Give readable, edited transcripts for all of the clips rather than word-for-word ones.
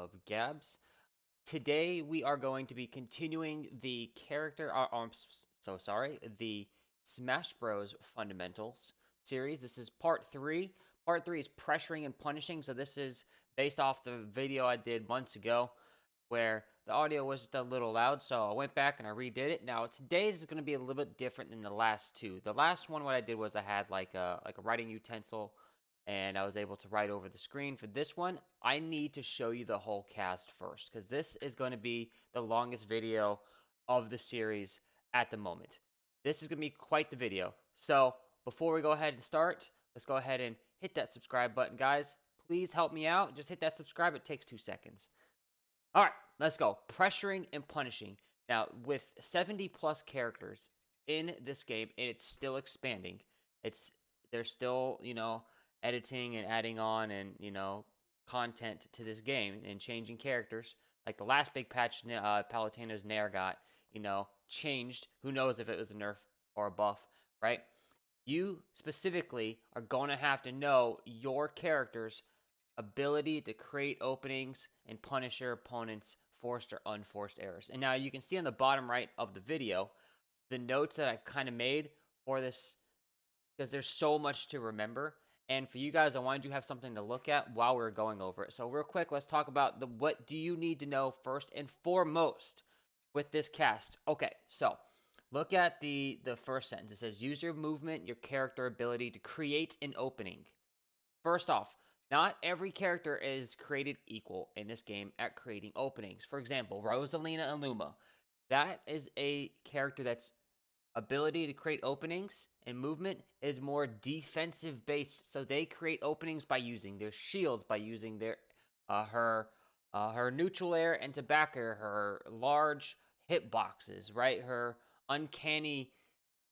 of Gabs. Today we are going to be continuing the character. So sorry, the Smash Bros. Fundamentals series. This is part three. Part three is pressuring and punishing. So this is based off the video I did months ago, where the audio was just a little loud. So I went back and I redid it. Now today's is going to be a little bit different than the last two. The last one, what I did was I had like a writing utensil and I was able to write over the screen. For this one, I need to show you the whole cast first because this is going to be the longest video of the series at the moment. This is going to be quite the video. So before we go ahead and start, let's go ahead and hit that subscribe button, guys. Please help me out. Just hit that subscribe. It takes 2 seconds. All right, let's go. Pressuring and punishing. Now, with 70 plus characters in this game, and it's still expanding. They're still, editing and adding on and, content to this game and changing characters. Like the last big patch, Palutena's Nair got, changed. Who knows if it was a nerf or a buff, right? You specifically are going to have to know your character's ability to create openings and punish your opponent's forced or unforced errors. And now you can see on the bottom right of the video the notes that I kind of made for this because there's so much to remember. And for you guys, I wanted to have something to look at while we're going over it. So real quick, let's talk about what do you need to know first and foremost with this cast. Okay, so look at the first sentence. It says use your movement, your character ability to create an opening. First off, not every character is created equal in this game at creating openings. For example, Rosalina and Luma. That is a character that's ability to create openings and movement is more defensive based. So they create openings by using their shields, by using their her neutral air and to back her large hitboxes, right? Her uncanny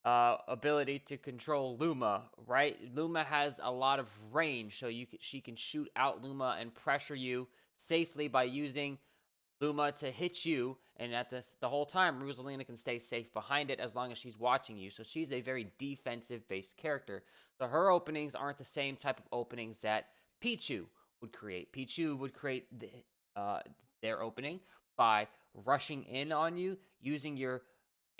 ability to control Luma, right? Luma has a lot of range, so she can shoot out Luma and pressure you safely by using Luma to hit you, and at the whole time, Rosalina can stay safe behind it as long as she's watching you. So she's a very defensive-based character. So her openings aren't the same type of openings that Pichu would create. Pichu would create their opening by rushing in on you, using your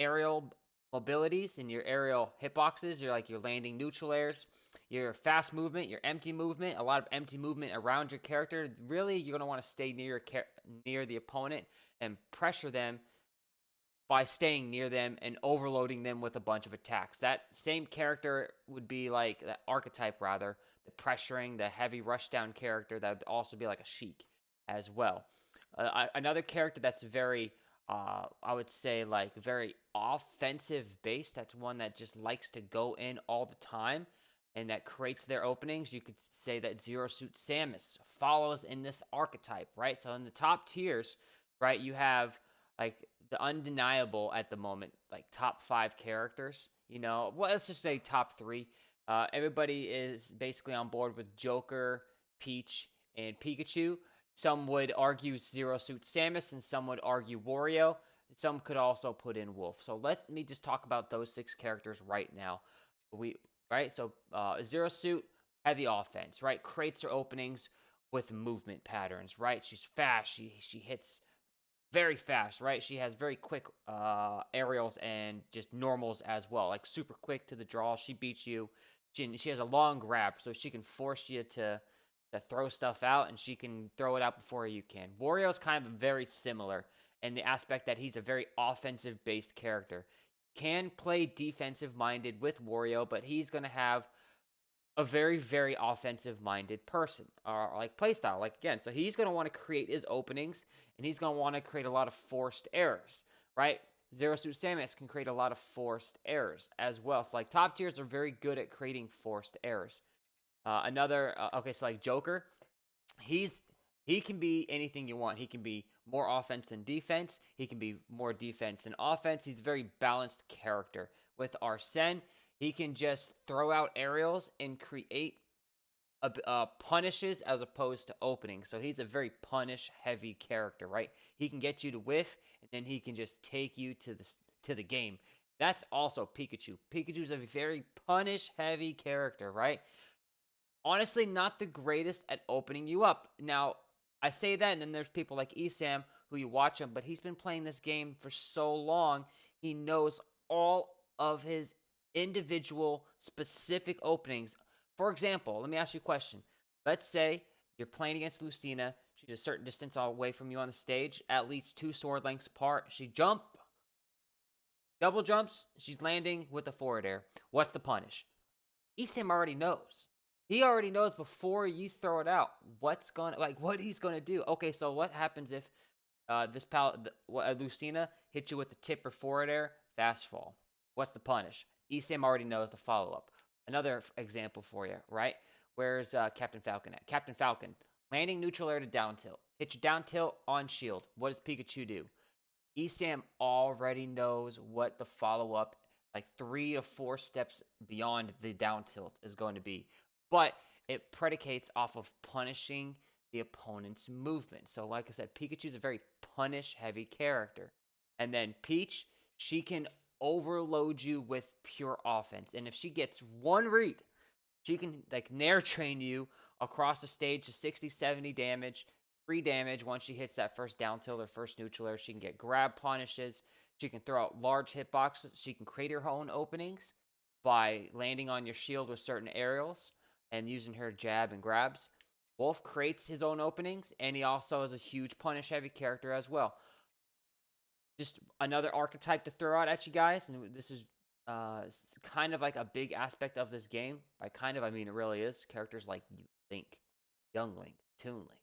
aerial mobilities and your aerial hitboxes, your landing neutral airs, your fast movement, your empty movement, a lot of empty movement around your character. Really, you're going to want to stay near the opponent and pressure them by staying near them and overloading them with a bunch of attacks. That same character would be like that archetype, rather, the pressuring, the heavy rushdown character. That would also be like a Sheik as well. Another character that's very I would say like very offensive based. That's one that just likes to go in all the time and that creates their openings. You could say that Zero Suit Samus follows in this archetype, right? So in the top tiers, right, you have like the undeniable at the moment, like top 5 characters. Well, let's just say top 3. Everybody is basically on board with Joker, Peach, and Pikachu. Some would argue Zero Suit Samus, and some would argue Wario. Some could also put in Wolf. So let me just talk about those 6 characters right now. So Zero Suit, heavy offense, right? Creates her openings with movement patterns, right? She's fast. She hits very fast, right? She has very quick aerials and just normals as well, like super quick to the draw. She beats you. She has a long grab, so she can force you to throw stuff out, and she can throw it out before you can. Wario's kind of very similar in the aspect that he's a very offensive-based character. Can play defensive-minded with Wario, but he's going to have a very, very offensive-minded person, or like playstyle. Like, again, so he's going to want to create his openings, and he's going to want to create a lot of forced errors, right? Zero Suit Samus can create a lot of forced errors as well. So, like, top tiers are very good at creating forced errors. So like Joker, he can be anything you want. He can be more offense than defense. He can be more defense than offense. He's a very balanced character. With Arsene, he can just throw out aerials and create punishes as opposed to openings. So he's a very punish heavy character, right? He can get you to whiff, and then he can just take you to the game. That's also Pikachu. Pikachu's a very punish heavy character, right? Honestly, not the greatest at opening you up. Now, I say that, and then there's people like Esam who you watch him, but he's been playing this game for so long, he knows all of his individual specific openings. For example, let me ask you a question. Let's say you're playing against Lucina. She's a certain distance away from you on the stage, at least 2 sword lengths apart. She double jumps, she's landing with a forward air. What's the punish? Esam already knows. He already knows before you throw it out what he's gonna do. Okay, so what happens if Lucina hit you with the tip or forward air, fast fall? What's the punish? Esam already knows the follow up. Another example for you, right? Where's Captain Falcon at? Captain Falcon landing neutral air to down tilt. Hit you down tilt on shield. What does Pikachu do? Esam already knows what the follow up, like 3 to 4 steps beyond the down tilt, is going to be. But it predicates off of punishing the opponent's movement. So, like I said, Pikachu's a very punish heavy character. And then Peach, she can overload you with pure offense. And if she gets one read, she can like nair train you across the stage to 60, 70 damage, free damage once she hits that first down tilt or first neutral air. She can get grab punishes. She can throw out large hitboxes. She can create her own openings by landing on your shield with certain aerials and using her jab and grabs. Wolf creates his own openings, and he also is a huge punish heavy character as well. Just another archetype to throw out at you guys, and this is kind of like a big aspect of this game. By kind of, I mean it really is. Characters like Link, Young Link, Toon Link,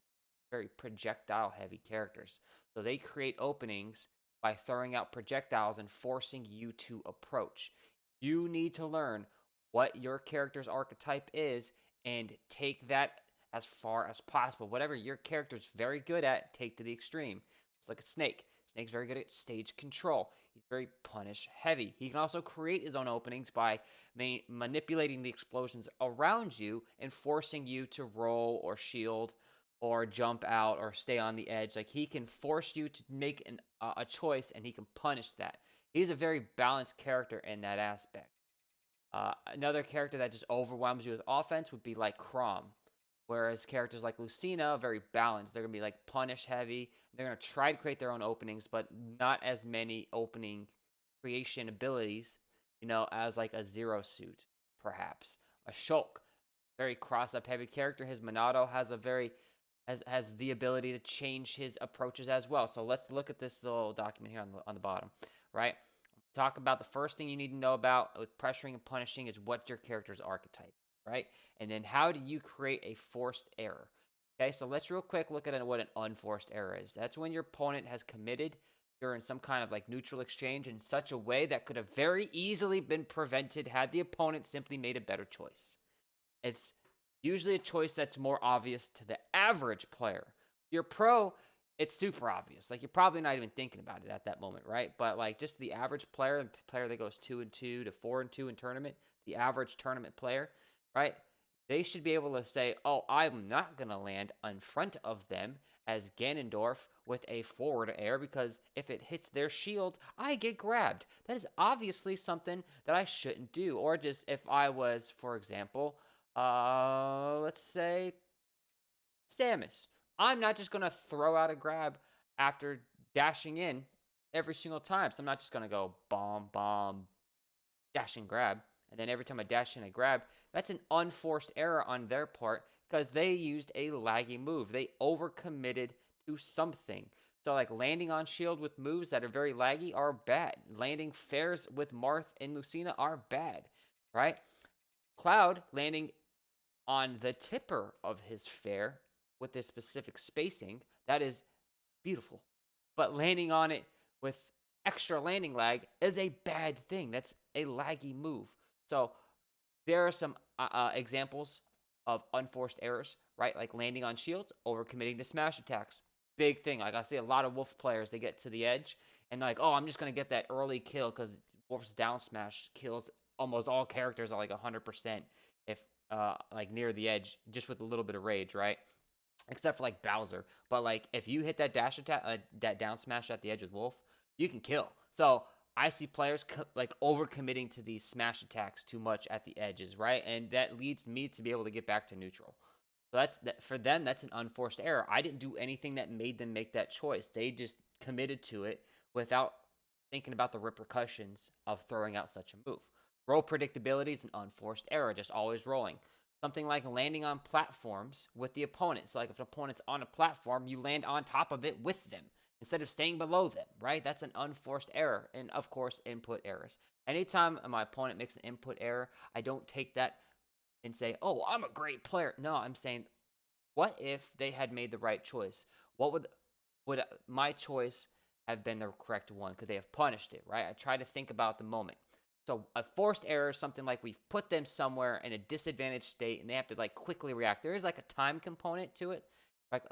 very projectile heavy characters. So they create openings by throwing out projectiles and forcing you to approach. You need to learn what your character's archetype is and take that as far as possible. Whatever your character is very good at, take to the extreme. It's like a snake. Snake's very good at stage control. He's very punish heavy. He can also create his own openings by manipulating the explosions around you and forcing you to roll or shield or jump out or stay on the edge. Like he can force you to make a choice, and he can punish that. He's a very balanced character in that aspect. Another character that just overwhelms you with offense would be like Chrom. Whereas characters like Lucina are very balanced. They're going to be like punish heavy. They're going to try to create their own openings, but not as many opening creation abilities, as like a Zero Suit, perhaps. A Shulk, very cross-up heavy character. His Monado has the ability to change his approaches as well. So let's look at this little document here on the bottom, right? Talk about the first thing you need to know about with pressuring and punishing is what your character's archetype, right? And then how do you create a forced error? Okay, so let's real quick look at what an unforced error is. That's when your opponent has committed during some kind of like neutral exchange in such a way that could have very easily been prevented had the opponent simply made a better choice. It's usually a choice that's more obvious to the average player. Your pro, it's super obvious. Like you're probably not even thinking about it at that moment, right? But like just the average player, the player that goes 2-2 to 4-2 in tournament, the average tournament player, right? They should be able to say, oh, I'm not going to land in front of them as Ganondorf with a forward air because if it hits their shield, I get grabbed. That is obviously something that I shouldn't do. Or just if I was, for example, let's say Samus. I'm not just going to throw out a grab after dashing in every single time. So I'm not just going to go bomb, bomb, dash and grab. And then every time I dash in, I grab. That's an unforced error on their part because they used a laggy move. They overcommitted to something. So like landing on shield with moves that are very laggy are bad. Landing fairs with Marth and Lucina are bad, right? Cloud landing on the tipper of his fair with this specific spacing, that is beautiful. But landing on it with extra landing lag is a bad thing. That's a laggy move. So there are some examples of unforced errors, right? Like landing on shields, overcommitting to smash attacks. Big thing. Like I see a lot of Wolf players, they get to the edge and like, oh, I'm just going to get that early kill because Wolf's down smash kills almost all characters at like 100% if like near the edge, just with a little bit of rage, right? Except for like Bowser. But like if you hit that dash attack, that down smash at the edge with Wolf, you can kill. So I see players like overcommitting to these smash attacks too much at the edges, right? And that leads me to be able to get back to neutral. So for them, that's an unforced error. I didn't do anything that made them make that choice. They just committed to it without thinking about the repercussions of throwing out such a move. Roll predictability is an unforced error, just always rolling. Something like landing on platforms with the opponent. So, like if an opponent's on a platform, you land on top of it with them instead of staying below them, right? That's an unforced error. And of course, input errors. Anytime my opponent makes an input error, I don't take that and say, oh, I'm a great player. No, I'm saying, what if they had made the right choice? What would my choice have been the correct one? Could they have punished it, right? I try to think about the moment. So a forced error is something like we've put them somewhere in a disadvantaged state and they have to like quickly react. There is like a time component to it.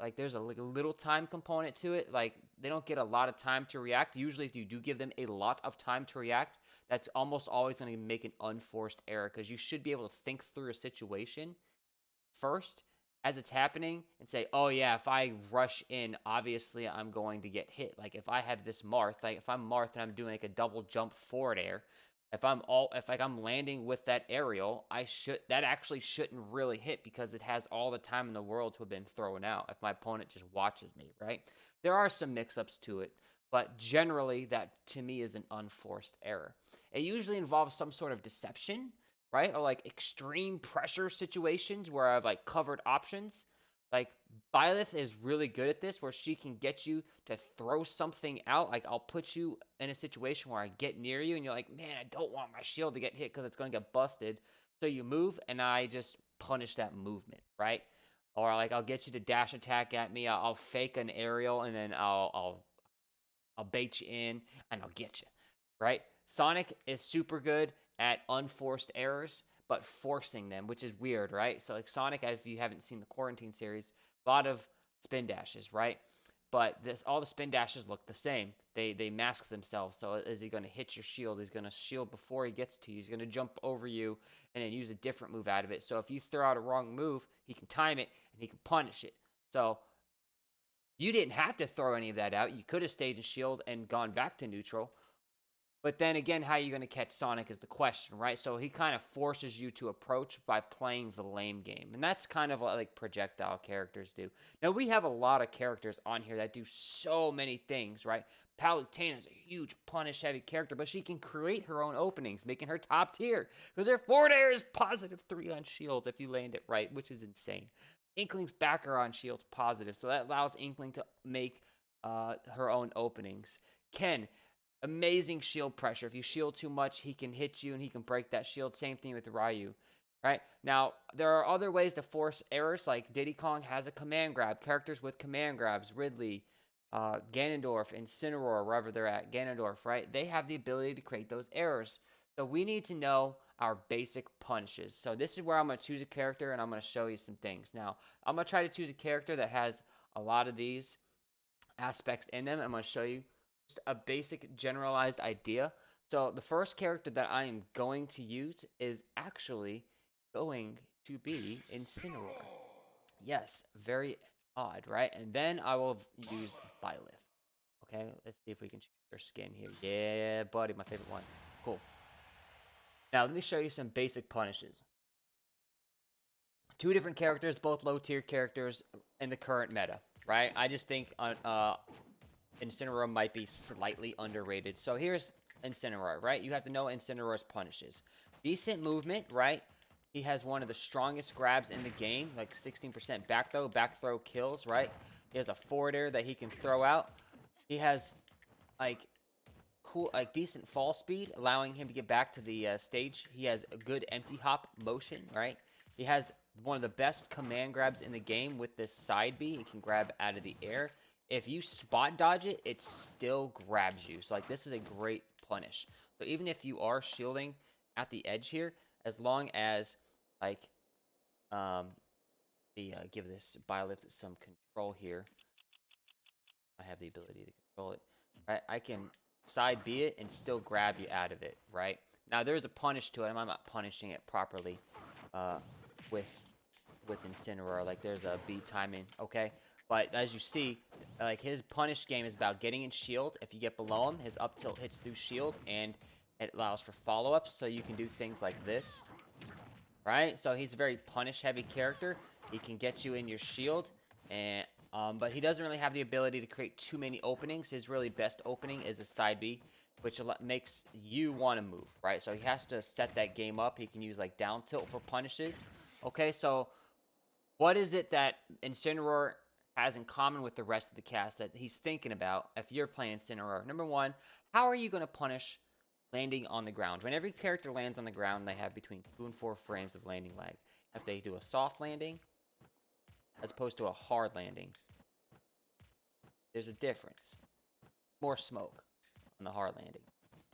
Like there's a little time component to it. Like they don't get a lot of time to react. Usually if you do give them a lot of time to react, that's almost always going to make an unforced error because you should be able to think through a situation first as it's happening and say, oh yeah, if I rush in, obviously I'm going to get hit. Like if I have this Marth, like if I'm Marth and I'm doing like a double jump forward air, if I'm landing with that aerial, that actually shouldn't really hit because it has all the time in the world to have been thrown out if my opponent just watches me, right? There are some mix-ups to it, but generally that to me is an unforced error. It usually involves some sort of deception, right? Or like extreme pressure situations where I've like covered options. Like Byleth is really good at this where she can get you to throw something out. Like I'll put you in a situation where I get near you and you're like, man, I don't want my shield to get hit because it's going to get busted. So you move and I just punish that movement, right? Or like I'll get you to dash attack at me. I'll fake an aerial and then I'll bait you in and I'll get you, right? Sonic is super good at unforced errors, but forcing them, which is weird, right? So like Sonic, if you haven't seen the Quarantine series, a lot of spin dashes, right? But all the spin dashes look the same. They mask themselves. So is he going to hit your shield? He's going to shield before he gets to you. He's going to jump over you and then use a different move out of it. So if you throw out a wrong move, he can time it and he can punish it. So you didn't have to throw any of that out. You could have stayed in shield and gone back to neutral. But then again, how are you going to catch Sonic is the question, right? So he kind of forces you to approach by playing the lame game. And that's kind of what like projectile characters do. Now, we have a lot of characters on here that do so many things, right? Palutena is a huge punish-heavy character, but she can create her own openings, making her top tier. Because her forward air is +3 on shields if you land it right, which is insane. Inkling's backer on shields positive, so that allows Inkling to make her own openings. Ken, amazing shield pressure. If you shield too much, he can hit you and he can break that shield. Same thing with Ryu, right? Now, there are other ways to force errors, like Diddy Kong has a command grab. Characters with command grabs, Ridley, Ganondorf, Incineroar, wherever they're at, Ganondorf, right? They have the ability to create those errors. So we need to know our basic punishes. So this is where I'm going to choose a character and I'm going to show you some things. Now, I'm going to try to choose a character that has a lot of these aspects in them. I'm going to show you just a basic generalized idea. So the first character that I am going to use is actually going to be Incineroar. Yes, very odd, right? And then I will use Byleth. Okay, let's see if we can choose their skin here. Yeah, buddy, my favorite one. Cool. Now, let me show you some basic punishes. Two different characters, both low-tier characters in the current meta, right? I just think Incineroar might be slightly underrated. So here's Incineroar, right? You have to know Incineroar's punishes. Decent movement, right? He has one of the strongest grabs in the game, like 16% back throw kills, right? He has a forward air that he can throw out. He has like cool, like decent fall speed, allowing him to get back to the stage. He has a good empty hop motion, right? He has one of the best command grabs in the game with this side B. He can grab out of the air. If you spot dodge it, it still grabs you. So like this is a great punish. So even if you are shielding at the edge here, as long as like give this Byleth some control here. I have the ability to control it. Right? I can side B it and still grab you out of it, right? Now there's a punish to it. I'm not punishing it properly with Incineroar. Like there's a B timing, okay? But as you see, like his punish game is about getting in shield. If you get below him, his up tilt hits through shield and it allows for follow-ups, so you can do things like this. Right? So he's a very punish heavy character. He can get you in your shield, and but he doesn't really have the ability to create too many openings. His really best opening is a side B, which makes you want to move, right? So he has to set that game up. He can use like down tilt for punishes. Okay, so what is it that Incineroar has in common with the rest of the cast that he's thinking about if you're playing Incineroar? Number one, how are you going to punish landing on the ground? When every character lands on the ground, they have between 2 and 4 frames of landing lag. If they do a soft landing as opposed to a hard landing, there's a difference. More smoke on the hard landing,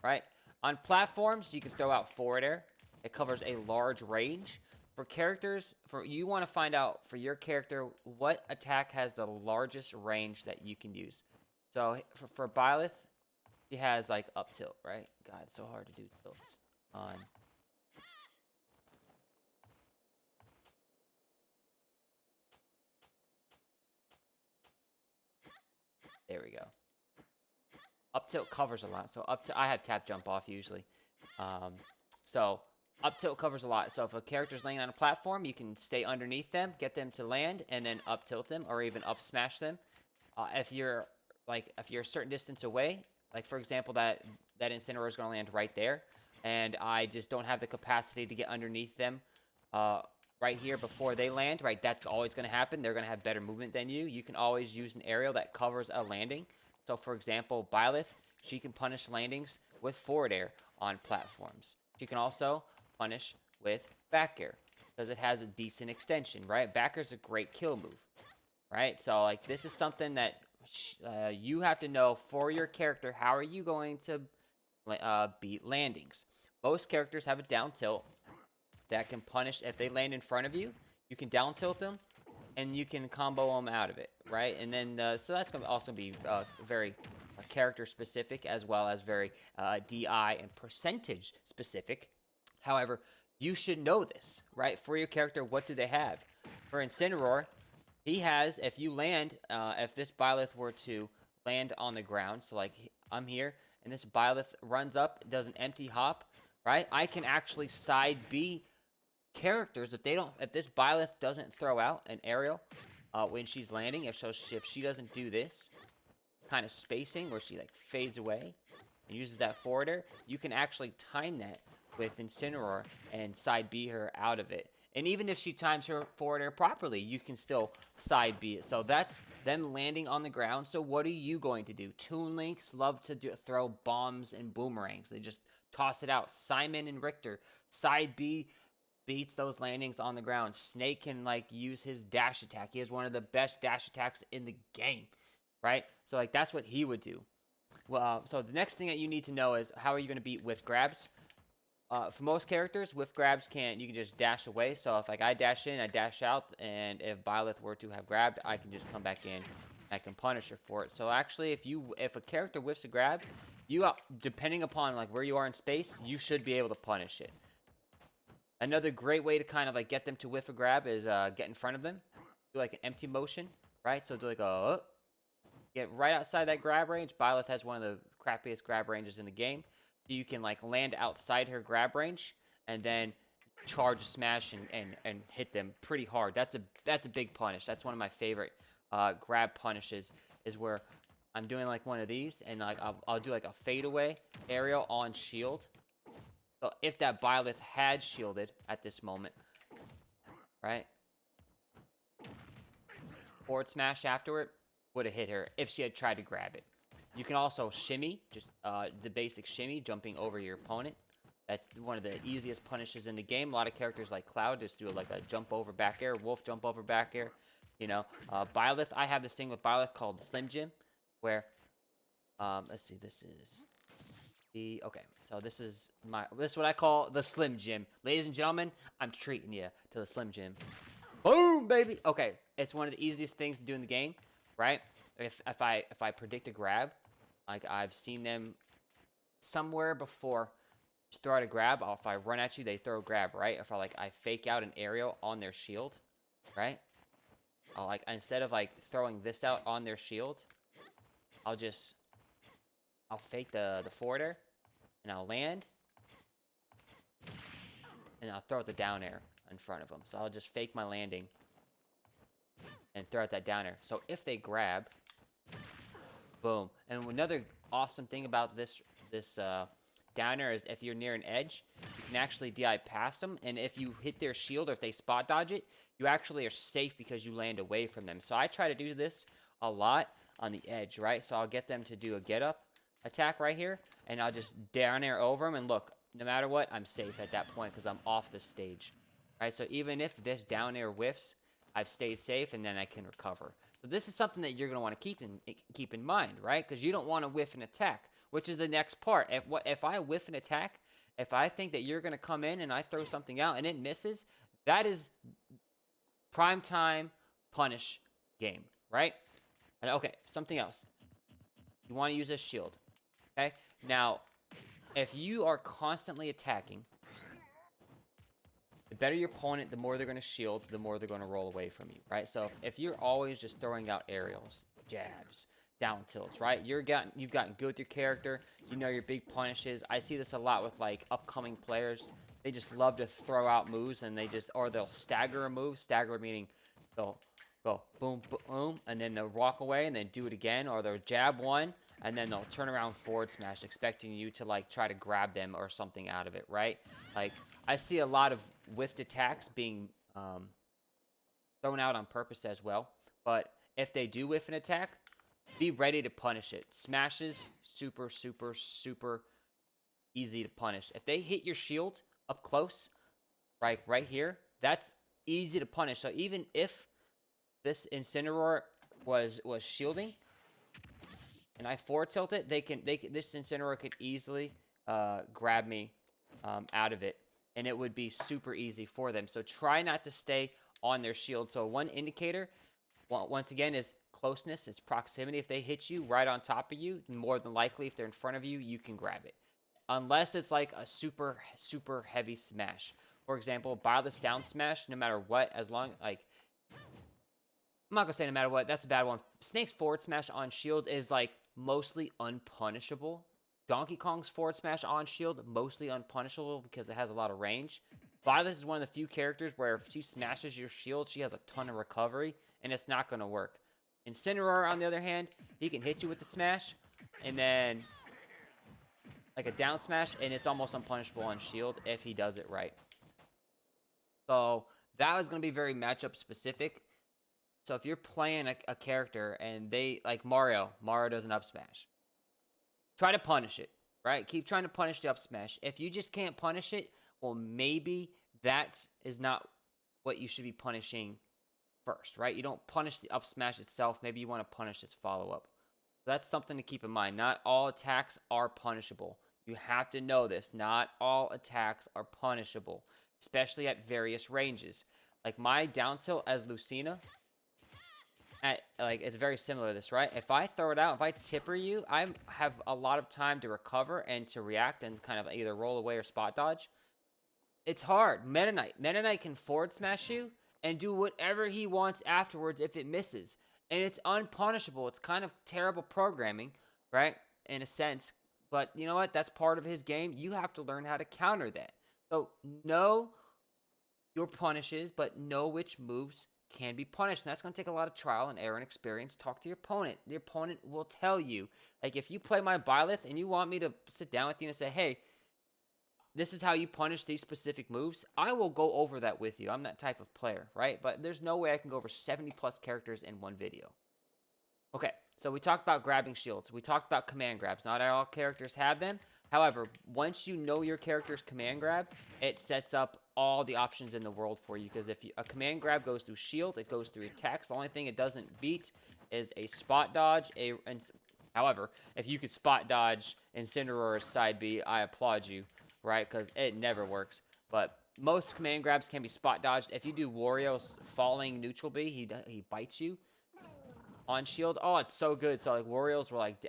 right? On platforms, you can throw out forward air. It covers a large range. For characters, you want to find out for your character what attack has the largest range that you can use. So for Byleth, he has like up tilt, right? God, it's so hard to do tilts on. There we go. Up tilt covers a lot. So I have tap jump off usually. So up tilt covers a lot. So if a character's laying on a platform, you can stay underneath them, get them to land, and then up tilt them or even up smash them. If you're a certain distance away, like for example that Incineroar is going to land right there, and I just don't have the capacity to get underneath them right here before they land, right? That's always going to happen. They're going to have better movement than you. You can always use an aerial that covers a landing. So for example, Byleth, she can punish landings with forward air on platforms. She can also punish with back air because it has a decent extension, right? Back air is a great kill move, right? So like this is something that you have to know for your character. How are you going to beat landings? Most characters have a down tilt that can punish if they land in front of you. You can down tilt them, and you can combo them out of it, right? And then so that's going to also be very character specific as well as very DI and percentage specific. However, you should know this, right? For your character, what do they have? For Incineroar, he has, if you land, if this Byleth were to land on the ground, so like I'm here, and this Byleth runs up, does an empty hop, right? I can actually side B characters if this Byleth doesn't throw out an aerial when she's landing, if she doesn't do this kind of spacing where she like fades away and uses that forwarder, you can actually time that with Incineroar and side B her out of it. And even if she times her forwarder properly, you can still side B it. So that's them landing on the ground. So what are you going to do? Toon Links love to throw bombs and boomerangs. They just toss it out. Simon and Richter side B beats those landings on the ground. Snake can like use his dash attack. He has one of the best dash attacks in the game, right? So like that's what he would do. Well, so the next thing that you need to know is how are you going to beat whiff grabs? For most characters, whiff grabs you can just dash away. So if like I dash in, I dash out, and if Byleth were to have grabbed, I can just come back in. I can punish her for it. So actually, if a character whiffs a grab, depending upon like where you are in space, you should be able to punish it. Another great way to kind of like get them to whiff a grab is get in front of them, do like an empty motion, right? So do like get right outside that grab range. Byleth has one of the crappiest grab ranges in the game. You can like land outside her grab range and then charge smash and hit them pretty hard. That's a big punish. That's one of my favorite grab punishes, is where I'm doing like one of these and like I'll do like a fadeaway aerial on shield. So if that Byleth had shielded at this moment, right? Forward smash afterward would have hit her if she had tried to grab it. You can also shimmy, just the basic shimmy, jumping over your opponent. That's one of the easiest punishes in the game. A lot of characters like Cloud just do like a jump over back air, Wolf jump over back air. You know, Byleth, I have this thing with Byleth called Slim Jim, where, let's see, this is okay, so this is what I call the Slim Jim. Ladies and gentlemen, I'm treating you to the Slim Jim. Boom, baby. Okay, it's one of the easiest things to do in the game, right? If I predict a grab, like I've seen them somewhere before, just throw out a grab. If I run at you, they throw a grab, right? If I fake out an aerial on their shield, right? Instead of like throwing this out on their shield, I'll fake the forwarder, and I'll land, and I'll throw the down air in front of them. So I'll just fake my landing, and throw out that down air. So if they grab, boom. And another awesome thing about this down air is if you're near an edge, you can actually DI past them, and if you hit their shield or if they spot dodge it, you actually are safe because you land away from them. So I try to do this a lot on the edge, right? So I'll get them to do a get up attack right here, and I'll just down air over them, and look, no matter what, I'm safe at that point because I'm off the stage, right? So even if this down air whiffs, I've stayed safe, and then I can recover. So this is something that you're going to want to keep in mind, right? Because you don't want to whiff an attack, which is the next part. If I whiff an attack, if I think that you're going to come in and I throw something out and it misses, that is prime time punish game, right? And okay, something else. You want to use a shield, okay? Now, if you are constantly attacking, the better your opponent, the more they're going to shield, the more they're going to roll away from you, right? So if you're always just throwing out aerials, jabs, down tilts, right? You've gotten good with your character. You know your big punishes. I see this a lot with like upcoming players. They just love to throw out moves, and they'll stagger a move. Stagger meaning they'll go boom, boom, and then they'll walk away and then do it again, or they'll jab one and then they'll turn around forward smash, expecting you to like try to grab them or something out of it, right? Like I see a lot of whiffed attacks being thrown out on purpose as well. But if they do whiff an attack, be ready to punish it. Smashes, super, super, super easy to punish. If they hit your shield up close, right here, that's easy to punish. So even if this Incineroar was shielding, and I forward tilt it, this Incineroar could easily grab me out of it, and it would be super easy for them. So try not to stay on their shield. So one indicator, once again, is closeness, is proximity. If they hit you right on top of you, more than likely, if they're in front of you, you can grab it. Unless it's like a super, super heavy smash. For example, Byleth's down smash, no matter what, as long, like, I'm not gonna say no matter what, that's a bad one. Snake's forward smash on shield is like mostly unpunishable. Donkey Kong's forward smash on shield, mostly unpunishable because it has a lot of range. Violet is one of the few characters where if she smashes your shield, she has a ton of recovery, and it's not gonna work. Incineroar, on the other hand, he can hit you with the smash, and then like a down smash, and it's almost unpunishable on shield if he does it right. So that is going to be very matchup specific. So if you're playing a character and they, like Mario does an up smash, try to punish it, right? Keep trying to punish the up smash. If you just can't punish it, well, maybe that is not what you should be punishing first, right? You don't punish the up smash itself. Maybe you want to punish its follow-up. That's something to keep in mind. Not all attacks are punishable. You have to know this. Not all attacks are punishable, especially at various ranges. Like my down tilt as Lucina, it's very similar to this, right? If I throw it out, if I tipper you, I have a lot of time to recover and to react and kind of either roll away or spot dodge. It's hard. Meta Knight can forward smash you and do whatever he wants afterwards if it misses. And it's unpunishable. It's kind of terrible programming, right? In a sense. But you know what? That's part of his game. You have to learn how to counter that. So know your punishes, but know which moves can be punished. And that's going to take a lot of trial and error and experience. Talk to your opponent. The opponent will tell you. Like if you play my Byleth and you want me to sit down with you and say, hey, this is how you punish these specific moves, I will go over that with you. I'm that type of player, right? But there's no way I can go over 70 plus characters in one video. Okay, so we talked about grabbing shields. We talked about command grabs. Not all characters have them. However, once you know your character's command grab, it sets up all the options in the world for you. Because if a command grab goes through shield, it goes through attacks. The only thing it doesn't beat is a spot dodge. However, if you could spot dodge Incineroar's side B, I applaud you, right? Because it never works. But most command grabs can be spot dodged. If you do Wario's falling neutral B, he bites you on shield. Oh, it's so good. So like Wario's will like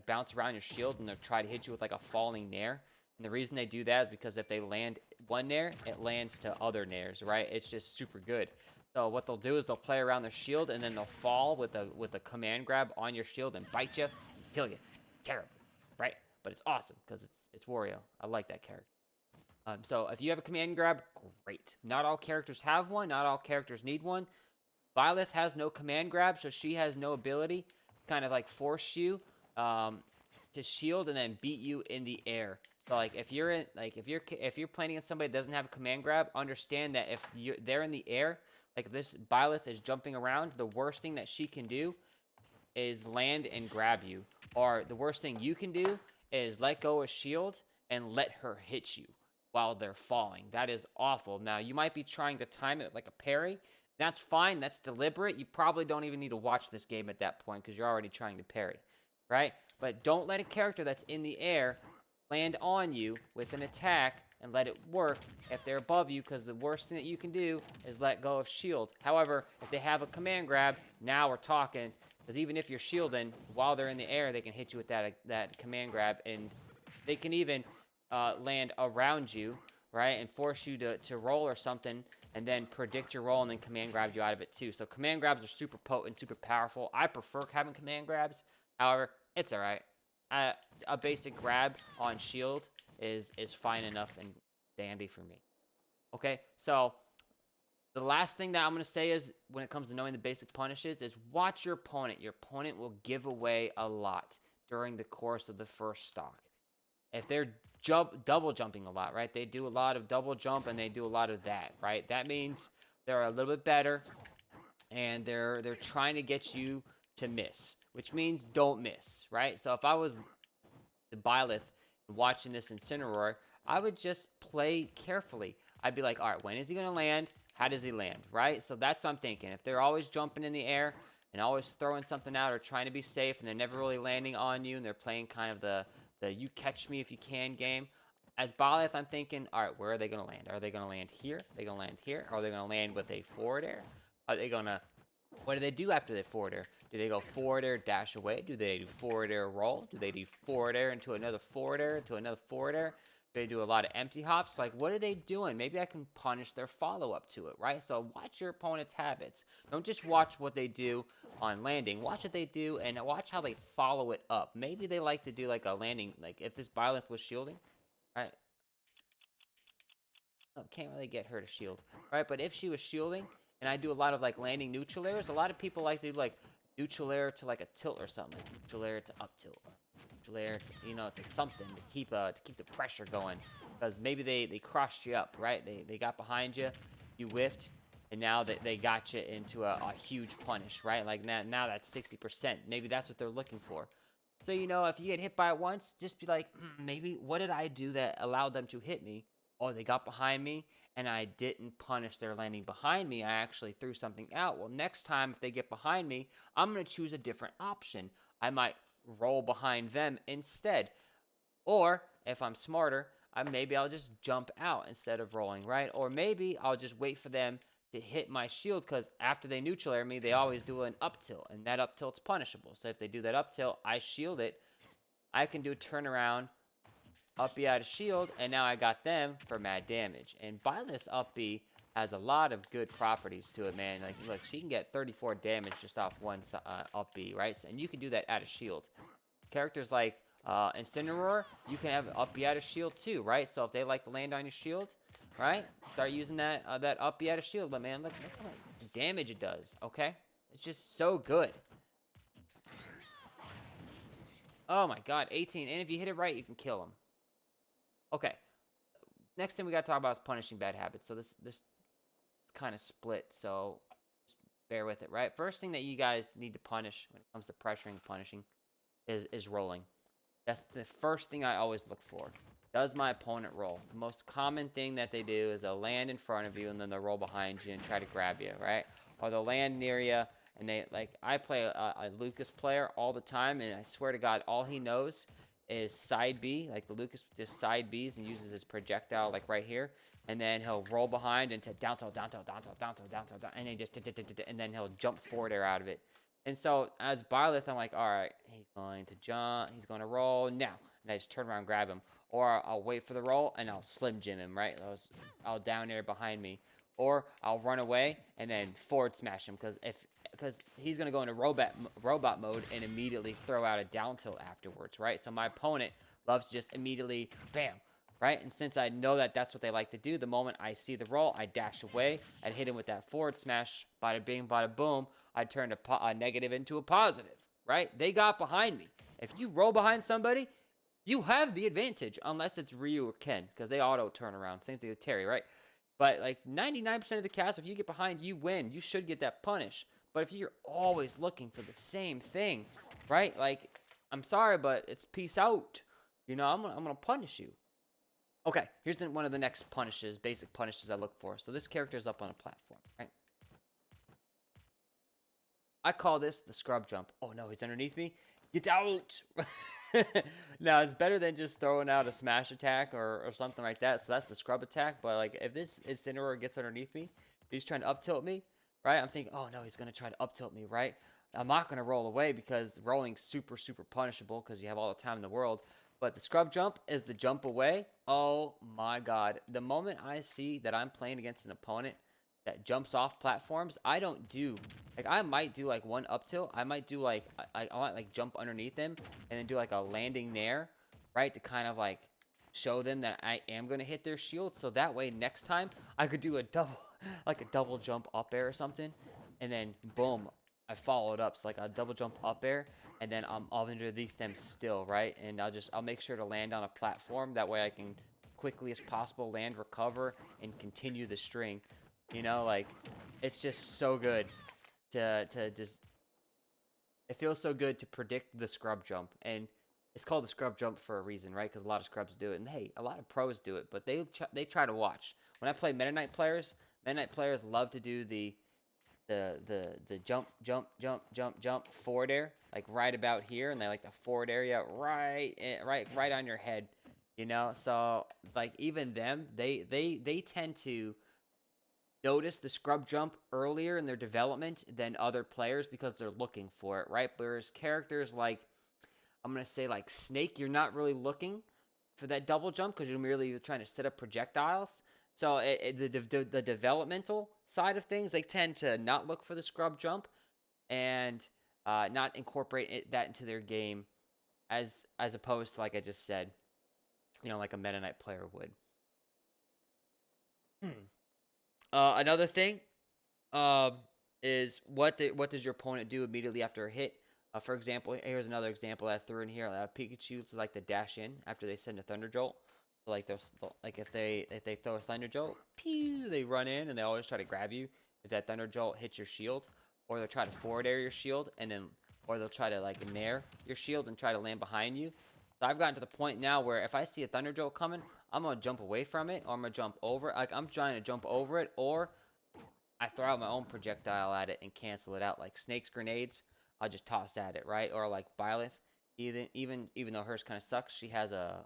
bounce around your shield and they'll try to hit you with like a falling nair. And the reason they do that is because if they land one nair, it lands to other nairs, right? It's just super good. So what they'll do is they'll play around their shield and then they'll fall with a command grab on your shield and bite you and kill you. Terrible, right? But it's awesome because it's Wario. I like that character. So if you have a command grab, great. Not all characters have one. Not all characters need one. Byleth has no command grab, so she has no ability to kind of like force you to shield and then beat you in the air. So like if you're in like if you're playing against somebody that doesn't have a command grab, understand that if they're in the air, like if this Byleth is jumping around, the worst thing that she can do is land and grab you. Or the worst thing you can do is let go of shield and let her hit you while they're falling. That is awful. Now, you might be trying to time it like a parry. That's fine. That's deliberate. You probably don't even need to watch this game at that point because you're already trying to parry, right? But don't let a character that's in the air land on you with an attack and let it work if they're above you, because the worst thing that you can do is let go of shield. However, if they have a command grab, now we're talking, because even if you're shielding, while they're in the air, they can hit you with that command grab, and they can even land around you, right, and force you to roll or something, and then predict your roll and then command grab you out of it too. So command grabs are super potent, super powerful. I prefer having command grabs. However, it's all right. A basic grab on shield is fine enough and dandy for me. Okay, so the last thing that I'm going to say is when it comes to knowing the basic punishes is watch your opponent. Your opponent will give away a lot during the course of the first stock. If they're double jumping a lot, right? They do a lot of double jump and they do a lot of that, right? That means they're a little bit better and they're trying to get you to miss, which means don't miss, right? So if I was the Byleth watching this Incineroar, I would just play carefully. I'd be like, all right, when is he going to land? How does he land, right? So that's what I'm thinking. If they're always jumping in the air and always throwing something out or trying to be safe and they're never really landing on you and they're playing kind of the you catch me if you can game, as Byleth, I'm thinking, all right, where are they going to land? Are they going to land here? Are they going to land here? Or are they going to land with a forward air? Are they going to what do they do after they forward air? Do they go forward air, dash away? Do they do forward air, roll? Do they do forward air into another forward air, into another forward air? Do they do a lot of empty hops? Like, what are they doing? Maybe I can punish their follow-up to it, right? So watch your opponent's habits. Don't just watch what they do on landing. Watch what they do and watch how they follow it up. Maybe they like to do like a landing, like if this Byleth was shielding, right? Oh, can't really get her to shield, right? But if she was shielding, and I do a lot of like landing neutral airs, a lot of people like to do like neutral air to like a tilt or something, like neutral air to up tilt, neutral air to to something to keep the pressure going, because maybe they crossed you up, right? They got behind you, you whiffed, and now they got you into a huge punish, right? Like now that's 60%. Maybe that's what they're looking for. So if you get hit by it once, just be like, maybe what did I do that allowed them to hit me? Oh, they got behind me and I didn't punish their landing behind me. I actually threw something out. Well, next time if they get behind me, I'm going to choose a different option. I might roll behind them instead. Or if I'm smarter, maybe I'll just jump out instead of rolling, right? Or maybe I'll just wait for them to hit my shield, because after they neutral air me, they always do an up tilt, and that up tilt's punishable. So if they do that up tilt, I shield it. I can do a turnaround, up B out of shield, and now I got them for mad damage. And Byleth's up B has a lot of good properties to it, man. Like, look, she can get 34 damage just off one up B, right? And you can do that out of shield. Characters like Incineroar, you can have up B out of shield too, right? So if they like to land on your shield, right? Start using that up B out of shield. But man, look how much damage it does, okay? It's just so good. Oh my god, 18. And if you hit it right, you can kill him. Okay. Next thing we got to talk about is punishing bad habits. So this kind of split, so just bear with it, right? First thing that you guys need to punish when it comes to pressuring and punishing is rolling. That's the first thing I always look for. Does my opponent roll? The most common thing that they do is they'll land in front of you and then they'll roll behind you and try to grab you, right? Or they'll land near you and I play a Lucas player all the time, and I swear to God, all he knows is side B. Like the Lucas just side Bs and uses his projectile like right here, and then he'll roll behind into down tilt, down tilt, down tilt, down tilt, down tilt, and then and then he'll jump forward air out of it. And so as Byleth, I'm like, all right, he's going to jump, he's going to roll now, and I just turn around and grab him, or I'll wait for the roll and I'll slim jim him, right? I'll down air behind me, or I'll run away and then forward smash him, because he's going to go into robot mode and immediately throw out a down tilt afterwards, right? So my opponent loves to just immediately, bam, right? And since I know that that's what they like to do, the moment I see the roll, I dash away. I'd hit him with that forward smash. Bada bing, bada boom. I'd turn a negative into a positive, right? They got behind me. If you roll behind somebody, you have the advantage, unless it's Ryu or Ken, because they auto turn around. Same thing with Terry, right? But like 99% of the cast, if you get behind, you win. You should get that punish. But if you're always looking for the same thing, right? Like, I'm sorry, but it's peace out. I'm gonna punish you. Okay, here's one of the next punishes, basic punishes I look for. So this character is up on a platform, right? I call this the scrub jump. Oh no, he's underneath me. Get out! Now, it's better than just throwing out a smash attack or something like that. So that's the scrub attack. But like, if this Incineroar gets underneath me, he's trying to up tilt me, right? I'm thinking, oh no, he's gonna try to up tilt me, right? I'm not gonna roll away because rolling's super, super punishable because you have all the time in the world. But the scrub jump is the jump away. Oh my god. The moment I see that I'm playing against an opponent that jumps off platforms, I don't do like, I might do like one up tilt. I might do like I might like jump underneath them and then do like a landing there, right? To kind of like show them that I am gonna hit their shield. So that way next time I could do a double like a double jump up air or something. And then boom, I followed up. So like a double jump up air and then I'm underneath them still, right? And I'll make sure to land on a platform. That way I can quickly as possible land, recover, and continue the string. Like, it's just so good to just, it feels so good to predict the scrub jump. And it's called the scrub jump for a reason, right? Because a lot of scrubs do it. And hey, a lot of pros do it, but they try to watch. When I play Meta Knight players love to do the jump forward air, like right about here, and they like the forward area right on your head. So like, even them, they tend to notice the scrub jump earlier in their development than other players because they're looking for it, right? Whereas characters like, I'm going to say like Snake, you're not really looking for that double jump because you're merely trying to set up projectiles. So the developmental side of things, they tend to not look for the scrub jump and not incorporate that into their game as opposed to, like I just said, like a Meta Knight player would. Another thing is what does your opponent do immediately after a hit? For example, here's another example that I threw in here. Pikachu is like the dash in after they send a Thunder Jolt. So like if they throw a Thunder Jolt, pew, they run in and they always try to grab you if that Thunder Jolt hits your shield, or they'll try to forward air your shield or they'll try to like nair your shield and try to land behind you. So I've gotten to the point now where if I see a Thunder Jolt coming, I'm gonna jump away from it, or I'm gonna jump over. Like, I'm trying to jump over it, or I throw out my own projectile at it and cancel it out. Like Snake's grenades, I'll just toss at it, right? Or like Byleth, even though hers kind of sucks, she has a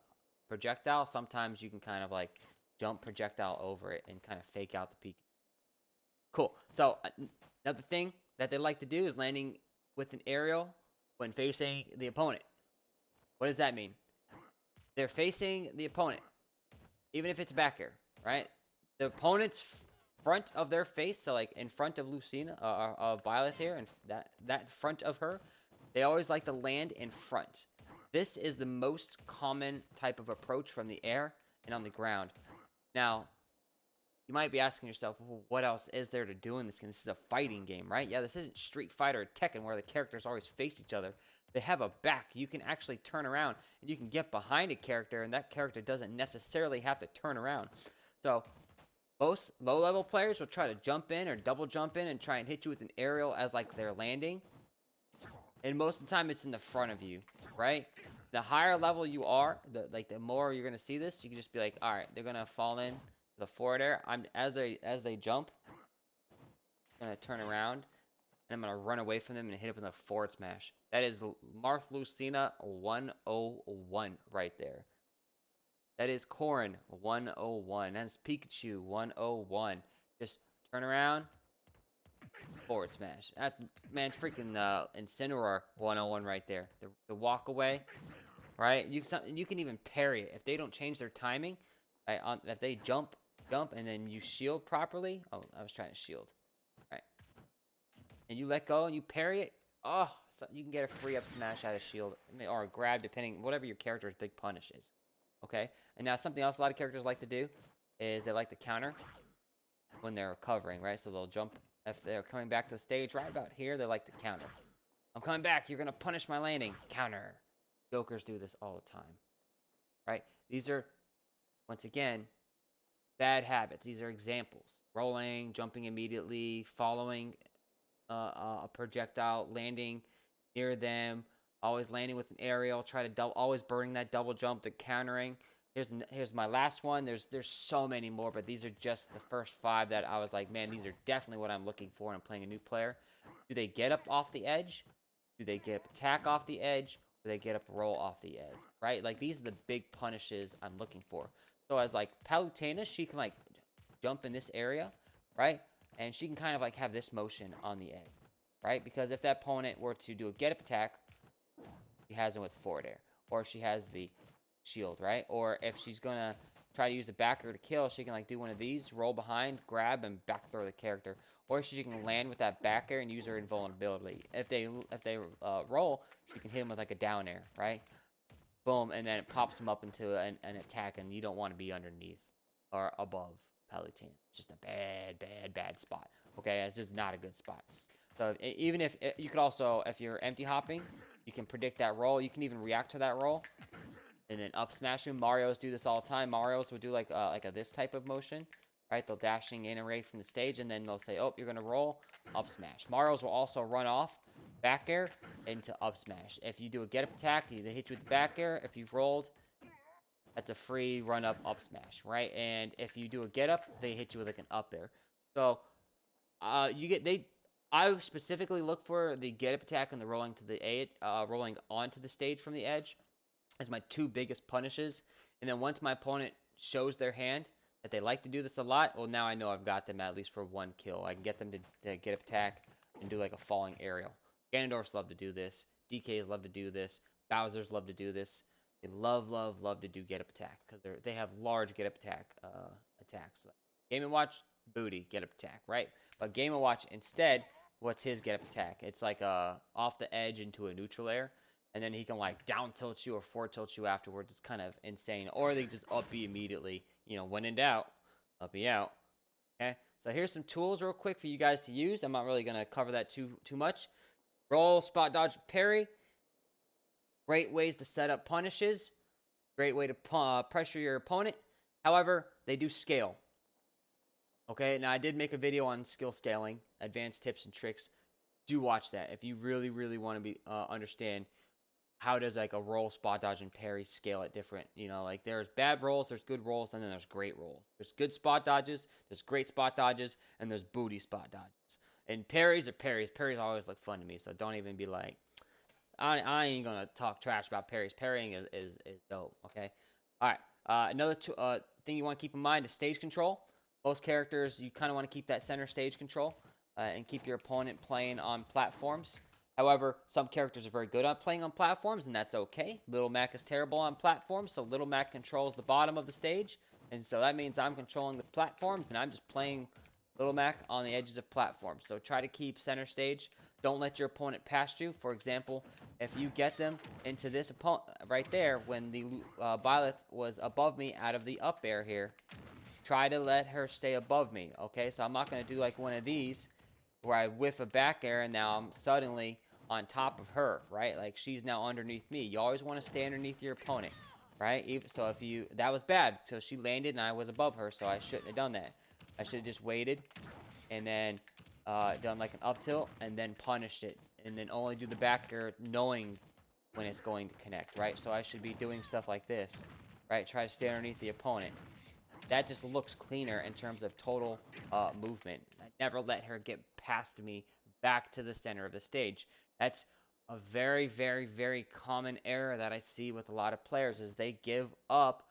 projectile. Sometimes you can kind of like jump projectile over it and kind of fake out the peak. Cool. So another thing that they like to do is landing with an aerial when facing the opponent. What does that mean? They're facing the opponent, even if it's back air, right? The opponent's front of their face, so like in front of Lucina, of Byleth here, and that front of her, they always like to land in front. This is the most common type of approach from the air and on the ground. Now, you might be asking yourself, well, what else is there to do in this game? This is a fighting game, right? Yeah, this isn't Street Fighter or Tekken where the characters always face each other. They have a back. You can actually turn around and you can get behind a character, and that character doesn't necessarily have to turn around. So most low-level players will try to jump in or double jump in and try and hit you with an aerial as like they're landing. And most of the time it's in the front of you, right? The higher level you are, the more you're gonna see this. You can just be like, all right, they're gonna fall in the forward air. As they jump, I'm gonna turn around and I'm gonna run away from them and hit it with a forward smash. That is Marth Lucina 101 right there. That is Corrin 101. That's Pikachu 101. Just turn around, forward smash. Man, freaking Incineroar 101 right there. The walk away, right? You can even parry it if they don't change their timing. Right? If they jump and then you shield properly. Oh, I was trying to shield. Right. And you let go and you parry it. Oh, so you can get a free up smash out of shield or a grab, depending whatever your character's big punish is. Okay, and now something else a lot of characters like to do is they like to counter when they're recovering, right? So they'll jump if they're coming back to the stage right about here. They like to counter. I'm coming back. You're gonna punish my landing. Counter. Jokers do this all the time, right? These are once again bad habits. These are examples. Rolling, jumping immediately, following a projectile, landing near them, always landing with an aerial, try to always burning that double jump, the countering. Here's my last one. There's so many more, but these are just the first 5 that I was like, man, these are definitely what I'm looking for when I'm playing a new player. Do they get up off the edge? Do they get up attack off the edge? Do they get up roll off the edge? Right? Like these are the big punishes I'm looking for. So as like Palutena, she can like jump in this area, right? And she can kind of like have this motion on the edge, right? Because if that opponent were to do a get up attack, she has it with forward air, or if she has the shield, right? Or if she's gonna try to use a backer to kill, she can like do one of these, roll behind, grab, and back throw the character. Or she can land with that back air and use her invulnerability. If they roll, she can hit him with like a down air, right? Boom, and then it pops him up into an attack, and you don't want to be underneath or above Palutena. It's just a bad spot. Okay, it's just not a good spot. So even if you could also, if you're empty hopping, you can predict that roll. You can even react to that roll, and then up smash him. Mario's do this all the time. Mario's will do like a this type of motion, right? They'll dashing in and away from the stage, and then they'll say, "Oh, you're gonna roll, up smash." Mario's will also run off, back air into up smash. If you do a get up attack, they hit you with the back air. If you've rolled, that's a free run up smash, right? And if you do a get up, they hit you with like an up air. So you get they. I specifically look for the get up attack and the rolling to the rolling onto the stage from the edge as my 2 biggest punishes. And then once my opponent shows their hand that they like to do this a lot, well, now I know I've got them at least for 1 kill. I can get them to get up attack and do like a falling aerial. Ganondorfs love to do this. DKs love to do this. Bowser's love to do this. They love to do get up attack because they have large get up attack attacks. Game and Watch, booty, get up attack, right? But Game and Watch instead, what's his get up attack? It's like off the edge into a neutral air, and then he can like down tilt you or forward tilt you afterwards. It's kind of insane. Or they just up you immediately. You know, when in doubt, up you out. Okay. So here's some tools real quick for you guys to use. I'm not really gonna cover that too much. Roll, spot dodge, parry. Great ways to set up punishes. Great way to pressure your opponent. However, they do scale. Okay, now I did make a video on skill scaling, advanced tips and tricks. Do watch that if you really want to be understand how does like a roll, spot dodge, and parry scale at different. You know, like there's bad rolls, there's good rolls, and then there's great rolls. There's good spot dodges, there's great spot dodges, and there's booty spot dodges. And parries are parries. Parries always look fun to me, so don't even be like, I ain't gonna talk trash about parries. Parrying is dope. Okay. All right. Another thing you want to keep in mind is stage control. Most characters, you kind of want to keep that center stage control and keep your opponent playing on platforms. However, some characters are very good at playing on platforms, and that's okay. Little Mac is terrible on platforms, so Little Mac controls the bottom of the stage, and so that means I'm controlling the platforms, and I'm just playing Little Mac on the edges of platforms. So try to keep center stage. Don't let your opponent pass you. For example, if you get them into this opponent right there, when the Byleth was above me out of the up air here, try to let her stay above me, okay? So I'm not going to do like one of these where I whiff a back air and now I'm suddenly on top of her, right? Like she's now underneath me. You always want to stay underneath your opponent, right? So if you, that was bad. So she landed and I was above her, so I shouldn't have done that. I should have just waited and then done like an up tilt and then punished it. And then only do the back air knowing when it's going to connect, right? So I should be doing stuff like this, right? Try to stay underneath the opponent. That just looks cleaner in terms of total movement. I never let her get past me back to the center of the stage. That's a very common error that I see with a lot of players is they give up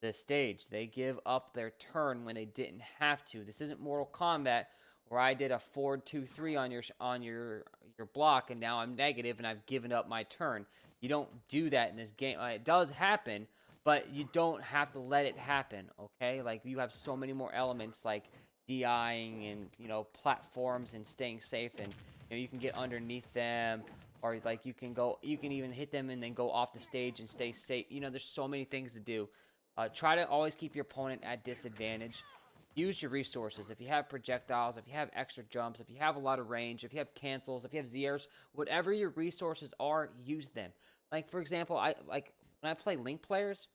the stage. They give up their turn when they didn't have to. This isn't Mortal Kombat where I did a forward 2-3 on your block and now I'm negative and I've given up my turn. You don't do that in this game. It does happen, but you don't have to let it happen, okay? Like, you have so many more elements like DIing and, you know, platforms and staying safe and, you know, you can get underneath them or, like, you can even hit them and then go off the stage and stay safe. You know, there's so many things to do. Try to always keep your opponent at disadvantage. Use your resources. If you have projectiles, if you have extra jumps, if you have a lot of range, if you have cancels, if you have ZRs, whatever your resources are, use them. Like, for example, when I play Link players,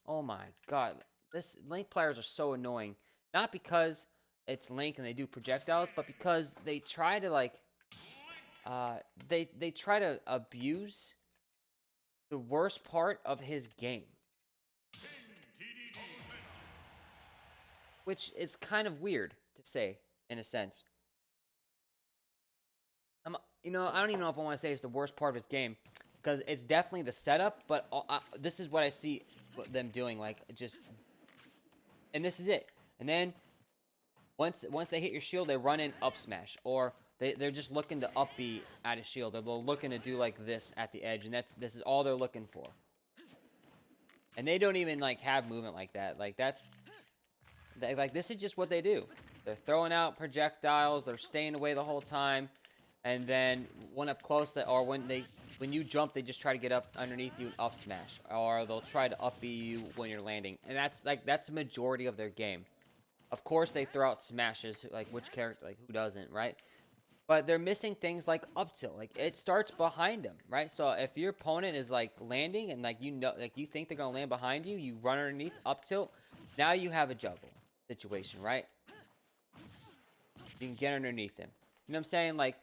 oh my god, this Link players are so annoying. Not because it's Link and they do projectiles, but because they try to they try to abuse the worst part of his game, which is kind of weird to say in a sense. I don't even know if I want to say it's the worst part of his game because it's definitely the setup. But this is what I see them doing, like and this is it. And then once they hit your shield, they run in up smash, or they're just looking to up B at a shield. They're looking to do like this at the edge, and this is all they're looking for. And they don't even like have movement like that. Like this is just what they do. They're throwing out projectiles. They're staying away the whole time. And then when up close, when you jump, they just try to get up underneath you and up smash, or they'll try to up B you when you're landing, and that's a majority of their game. Of course, they throw out smashes, like which character, like who doesn't, right? But they're missing things like up tilt. Like it starts behind them, right? So if your opponent is like landing and like you think they're gonna land behind you, you run underneath up tilt. Now you have a juggle situation, right? You can get underneath them. You know what I'm saying? Like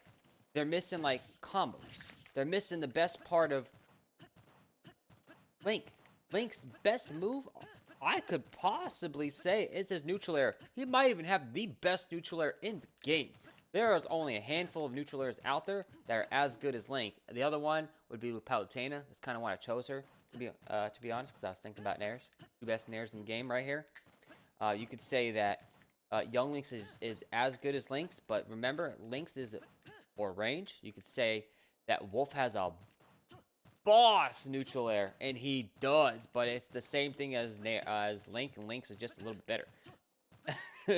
they're missing like combos. They're missing the best part of Link. Link's best move, I could possibly say, is his neutral air. He might even have the best neutral air in the game. There is only a handful of neutral airs out there that are as good as Link. The other one would be Palutena. That's kind of why I chose her, to be honest, because I was thinking about Nairs. Two best Nairs in the game right here. You could say that Young Lynx is as good as Lynx, but remember, Lynx is for range. You could say that Wolf has a boss neutral air, and he does, but it's the same thing as Link, and Lynx is just a little bit better.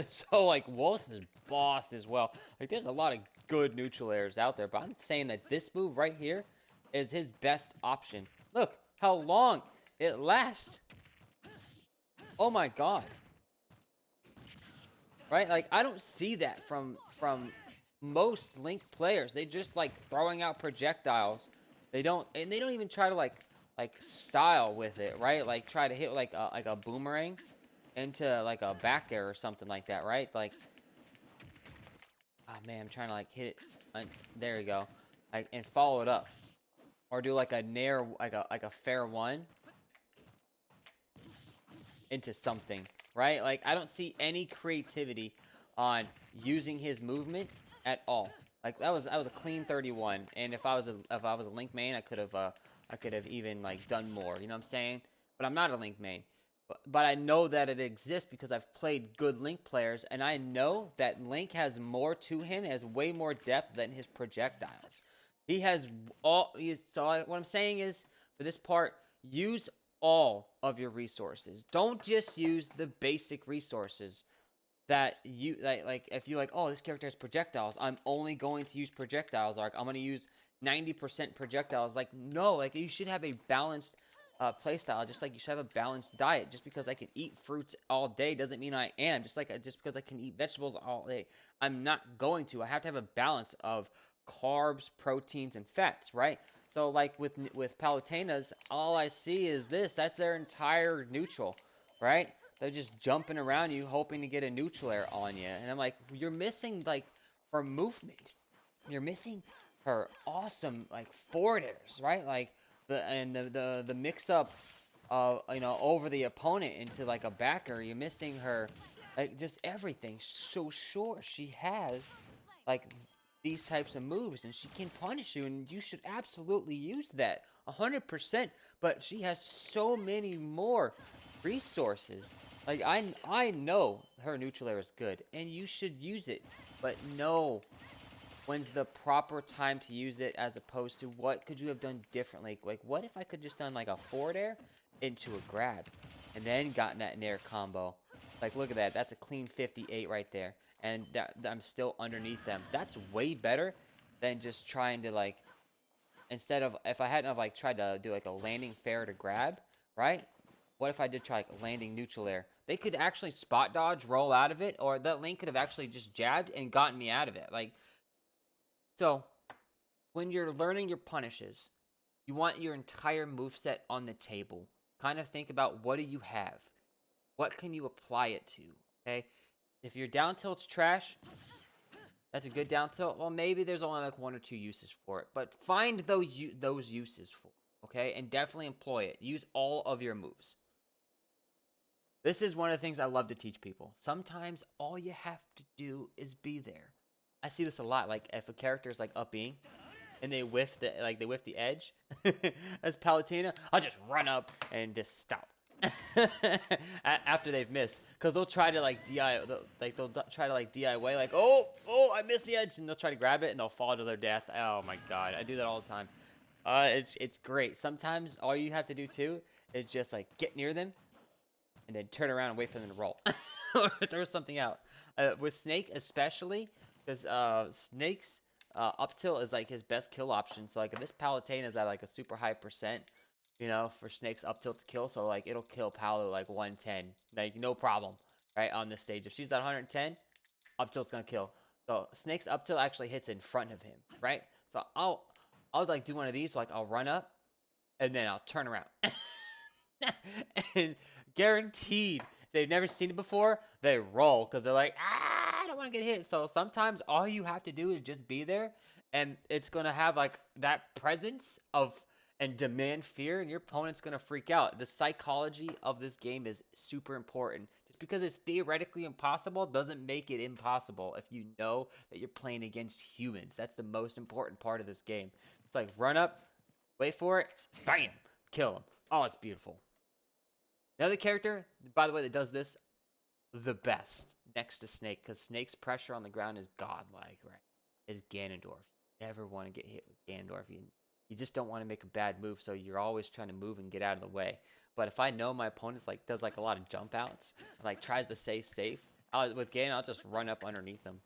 So, like, Wolf's is bossed as well. Like, there's a lot of good neutral airs out there, but I'm saying that this move right here is his best option. Look how long it lasts. Oh my god. Right? Like, I don't see that from most Link players. They just like throwing out projectiles. They don't even try to like style with it, right? Like try to hit like a boomerang into like a back air or something like that, right? Like, oh man, I'm trying to like hit it. There you go. Like, and follow it up, or do like a nair, like a fair one into something, right? Like, I don't see any creativity on using his movement at all. Like that was a clean 31, and if I was a Link main, I could have even like done more. You know what I'm saying? But I'm not a Link main. But I know that it exists because I've played good Link players, and I know that Link has more to him, has way more depth than his projectiles. He has all. What I'm saying is, for this part, use all of your resources. Don't just use the basic resources that you like if you like, oh, this character has projectiles, I'm only going to use projectiles, like I'm going to use 90% projectiles. Like, no, like you should have a balanced playstyle, just like you should have a balanced diet. Just because I can eat fruits all day doesn't mean I am. Just because I can eat vegetables all day, I'm not going to. I have to have a balance of carbs, proteins, and fats, right? So like with Palutena's, all I see is this. That's their entire neutral, right? They're just jumping around you, hoping to get a neutral air on you. And I'm like, you're missing like her movement. You're missing her awesome like forward airs, right? Like the mix up over the opponent into like a backer. You're missing her, like, just everything. So sure, she has like these types of moves, and she can punish you, and you should absolutely use that 100%. But she has so many more resources. Like, I know her neutral air is good, and you should use it, but no. When's the proper time to use it, as opposed to what could you have done differently? Like, what if I could just done like a forward air into a grab, and then gotten that nair combo? Like, look at that. That's a clean 58 right there, and I'm still underneath them. That's way better than just trying to like, instead of, if I hadn't have like tried to do like a landing fair to grab, right? what if I did try like landing neutral air? They could actually spot dodge, roll out of it, or that Link could have actually just jabbed and gotten me out of it. Like, so when you're learning your punishes, you want your entire moveset on the table. Kind of think about, what do you have? What can you apply it to? Okay? If your down tilt's trash, that's a good down tilt. Well, maybe there's only like 1 or 2 uses for it, but find those uses for it, okay? And definitely employ it. Use all of your moves. This is one of the things I love to teach people. Sometimes all you have to do is be there. I see this a lot. Like if a character is like up being and they whiff the edge as Palutena, I'll just run up and just stop. After they've missed, because they'll try to like DIY like, oh, I missed the edge, and they'll try to grab it and they'll fall to their death. Oh my god, I do that all the time. It's great. Sometimes all you have to do too is just like get near them and then turn around and wait for them to roll or throw something out. With Snake especially, because Snake's up tilt is like his best kill option. So like if this Palutena is at like a super high percent, you know, for Snake's up tilt to kill, so like it'll kill Palu like 110, like no problem, right, on this stage. If she's at 110, up tilt's gonna kill. So Snake's up tilt actually hits in front of him, right? So I'll like do one of these, like I'll run up and then I'll turn around. And guaranteed, if they've never seen it before, they roll because they're like, I don't want to get hit. So sometimes all you have to do is just be there, and it's gonna have like that presence of and demand fear, and your opponent's gonna freak out. The psychology of this game is super important. Just because it's theoretically impossible doesn't make it impossible if you know that you're playing against humans. That's the most important part of this game. It's like run up, wait for it, bam, kill him. Oh, it's beautiful. Another character, by the way, that does this the best next to Snake, because Snake's pressure on the ground is godlike, right? Is Ganondorf. You never want to get hit with Ganondorf. You just don't want to make a bad move, so you're always trying to move and get out of the way. But if I know my opponent's like does like a lot of jump outs, like tries to stay safe, with Ganon, I'll just run up underneath them,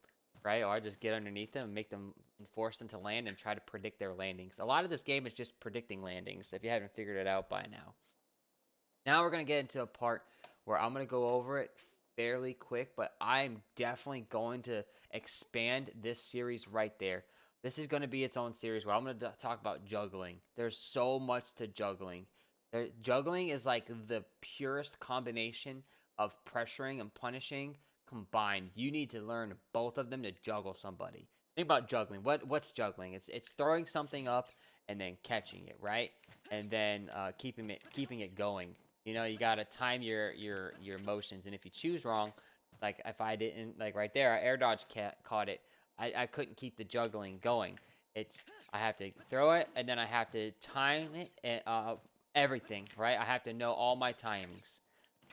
right? Or I just get underneath them and make them and force them to land and try to predict their landings. A lot of this game is just predicting landings, if you haven't figured it out by now. Now we're going to get into a part where I'm going to go over it fairly quick, but I'm definitely going to expand this series right there. This is going to be its own series where I'm going to talk about juggling. There's so much to juggling. Juggling is like the purest combination of pressuring and punishing combined. You need to learn both of them to juggle somebody. Think about juggling. What's juggling? It's throwing something up and then catching it, right? And then keeping it going. You know, you gotta time your motions, and if you choose wrong, like if I didn't, like right there, I air dodge caught it. I couldn't keep the juggling going. I have to throw it, and then I have to time it, and everything, right? I have to know all my timings,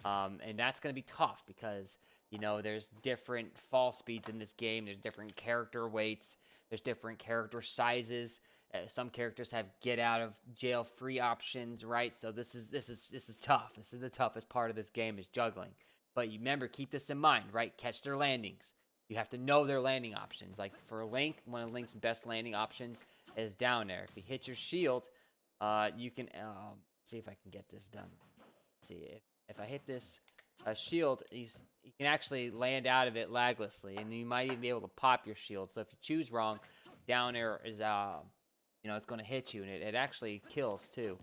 and that's gonna be tough because you know there's different fall speeds in this game. There's different character weights. There's different character sizes. Some characters have get out of jail free options, right? So this is tough. This is the toughest part of this game, is juggling. But you remember, keep this in mind, right? Catch their landings. You have to know their landing options. Like for Link, one of Link's best landing options is down there. If you hit your shield, you can see if I can get this done. Let's see if I hit this shield, you can actually land out of it laglessly, and you might even be able to pop your shield. So if you choose wrong, down air is you know, it's going to hit you, and it actually kills too.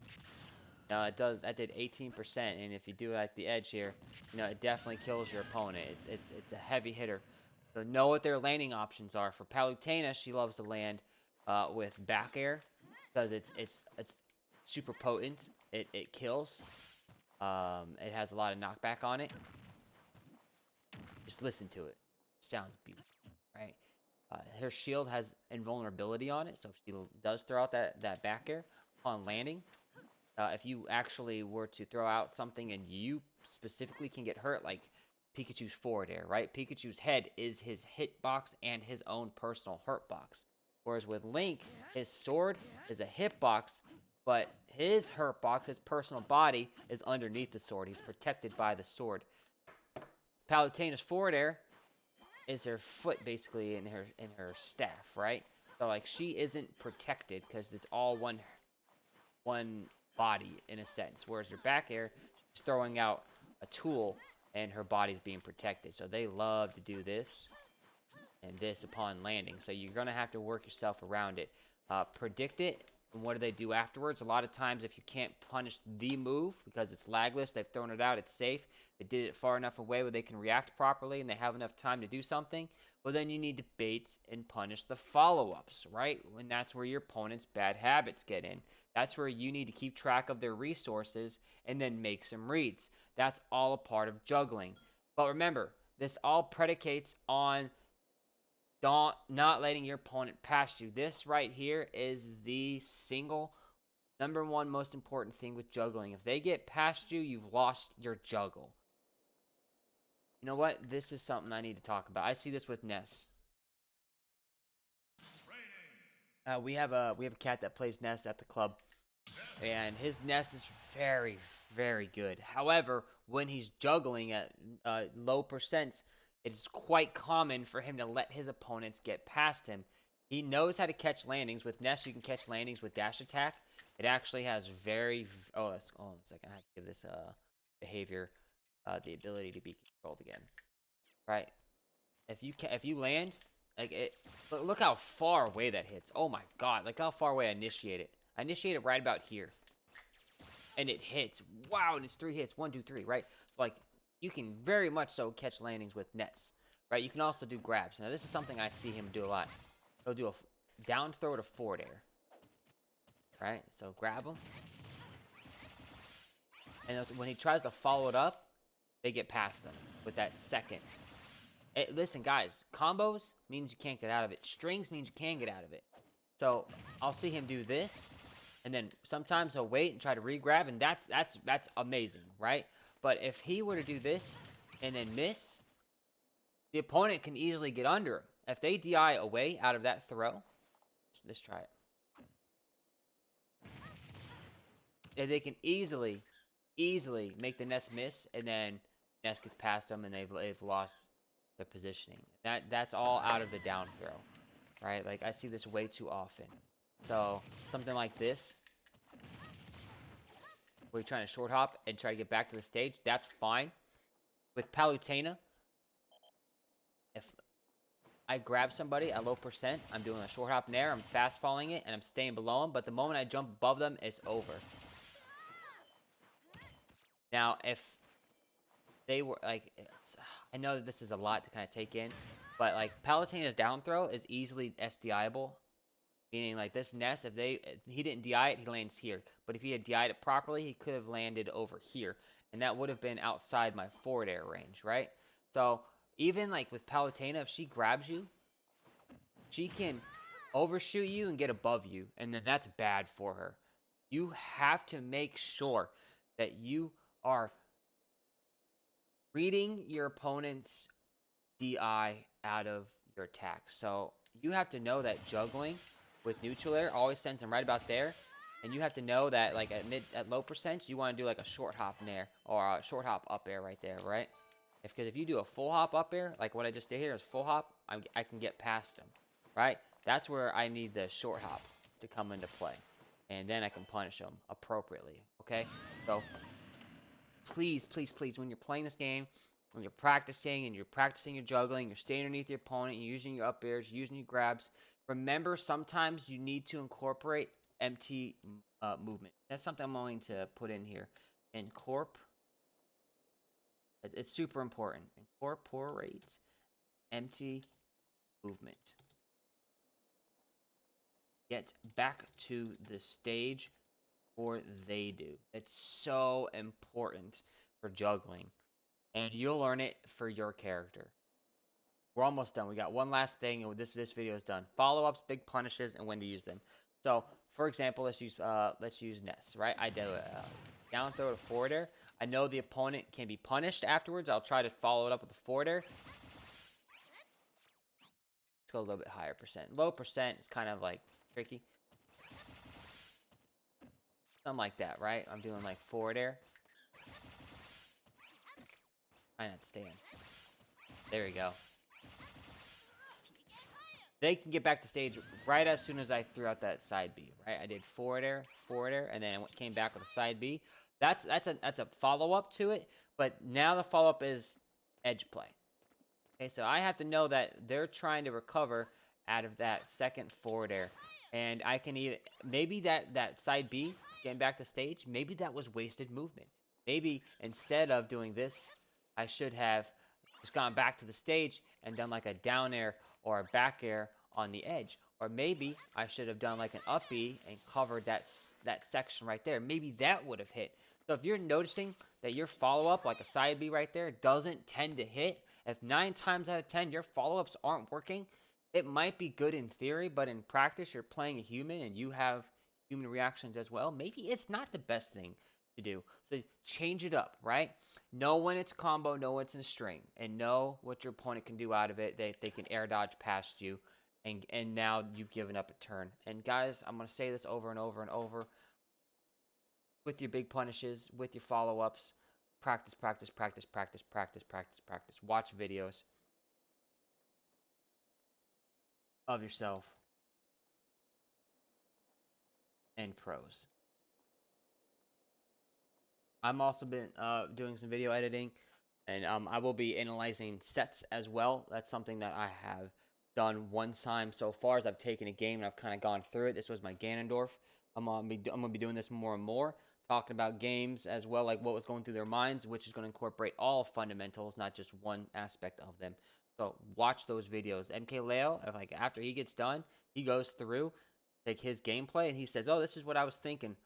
It does. That did 18%, and if you do it at the edge here, you know, it definitely kills your opponent. It's a heavy hitter. So know what their landing options are. For Palutena, she loves to land with back air because it's super potent. It kills. It has a lot of knockback on it. Just listen to it. Sounds beautiful, right? Her shield has invulnerability on it, so if she does throw out that back air on landing, if you actually were to throw out something and you specifically can get hurt, like Pikachu's forward air, right? Pikachu's head is his hitbox and his own personal hurt box. Whereas with Link, his sword is a hitbox, but his hurt box, his personal body, is underneath the sword. He's protected by the sword. Palutena's forward air is her foot basically in her staff, right? So like she isn't protected because it's all one body in a sense. Whereas her back air, She's throwing out a tool, and her body's being protected. So they love to do this and this upon landing. So you're going to have to work yourself around it. Predict it. And what do they do afterwards? A lot of times, if you can't punish the move because it's lagless, they've thrown it out, it's safe, they did it far enough away where they can react properly and they have enough time to do something, well, then you need to bait and punish the follow-ups, right? And that's where your opponent's bad habits get in. That's where you need to keep track of their resources and then make some reads. That's all a part of juggling. But remember, this all predicates on not letting your opponent pass you. This right here is the single number one most important thing with juggling. If they get past you, you've lost your juggle. You know what? This is something I need to talk about. I see this with Ness. We have a cat that plays Ness at the club, and his Ness is very, very good. However, when he's juggling at low percents, it's quite common for him to let his opponents get past him. He knows how to catch landings. With Ness, you can catch landings with dash attack. It actually has very... Oh, that's... Oh, 1 second. I have to give this behavior the ability to be controlled again. Right? If you land, like it... Look how far away that hits. Oh my god. Like how far away I initiate it. I initiate it right about here. And it hits. Wow, and it's 3 hits. 1, 2, 3, right? So, like... You can very much so catch landings with nets, right? You can also do grabs. Now, this is something I see him do a lot. He'll do a down throw to forward air, right? So grab him. And when he tries to follow it up, they get past him with that second. Listen, guys, combos means you can't get out of it. Strings means you can get out of it. So I'll see him do this, and then sometimes he'll wait and try to re-grab, and that's amazing, right? But if he were to do this and then miss, the opponent can easily get under him. If they DI away out of that throw, let's try it. And they can easily make the Nest miss, and then Nest gets past them, and they've lost their positioning. That's all out of the down throw, right? Like I see this way too often. So something like this, where you're trying to short hop and try to get back to the stage, that's fine. With Palutena, if I grab somebody at low percent, I'm doing a short hop in there, I'm fast falling it, and I'm staying below them, but the moment I jump above them, it's over. Now, if they were, like, I know that this is a lot to kind of take in, but, like, Palutena's down throw is easily SDIable. Meaning, like, this Nest, if he didn't DI it, he lands here. But if he had DI'd it properly, he could have landed over here. And that would have been outside my forward air range, right? So, even, like, with Palutena, if she grabs you, she can overshoot you and get above you. And then that's bad for her. You have to make sure that you are reading your opponent's DI out of your attack. So, you have to know that juggling with neutral air always sends them right about there, and you have to know that, like, at low percents, you want to do like a short hop in there, or a short hop up air right there, right? Because if you do a full hop up air, like what I just did here is full hop, I can get past them, right? That's where I need the short hop to come into play, and then I can punish them appropriately. Okay, so please, please, please, when you're playing this game, when you're practicing and you're practicing your juggling, you're staying underneath your opponent, you're using your up airs, you're using your grabs. Remember, sometimes you need to incorporate empty movement. That's something I'm going to put in here. Incorp. It's super important. Incorporate empty movement. Get back to the stage before they do. It's so important for juggling. And you'll learn it for your character. We're almost done. We got one last thing, and this video is done. Follow-ups, big punishes, and when to use them. So, for example, let's use Ness, right? I do a down throw to forward air. I know the opponent can be punished afterwards. I'll try to follow it up with a forward air. Let's go a little bit higher percent. Low percent is kind of like tricky. Something like that, right? I'm doing like forward air. Try not to stay in. There we go. They can get back to stage right as soon as I threw out that side B, right? I did forward air, and then I came back with a side B. That's a follow up to it. But now the follow up is edge play. Okay, so I have to know that they're trying to recover out of that second forward air, and I can either maybe that side B getting back to stage, maybe that was wasted movement. Maybe instead of doing this, I should have just gone back to the stage and done like a down air or a back air on the edge. Or maybe I should have done like an up B and covered that section right there. Maybe that would have hit. So if you're noticing that your follow-up, like a side B right there, doesn't tend to hit, if 9 times out of 10 your follow-ups aren't working, it might be good in theory, but in practice you're playing a human and you have human reactions as well. Maybe it's not the best thing to do. So change it up, right? Know when it's combo, know when it's in a string, and know what your opponent can do out of it. They can air dodge past you, and now you've given up a turn. And guys, I'm gonna say this over and over and over. With your big punishes, with your follow-ups, practice, practice, practice, practice, practice, practice, practice. Watch videos of yourself and pros. I'm also been doing some video editing, and I will be analyzing sets as well. That's something that I have done one time so far. As I've taken a game and I've kind of gone through it. This was my Ganondorf. I'm gonna be doing this more and more, talking about games as well, like what was going through their minds, which is going to incorporate all fundamentals, not just one aspect of them. So watch those videos. MK Leo, like after he gets done, he goes through like his gameplay and he says, "Oh, this is what I was thinking."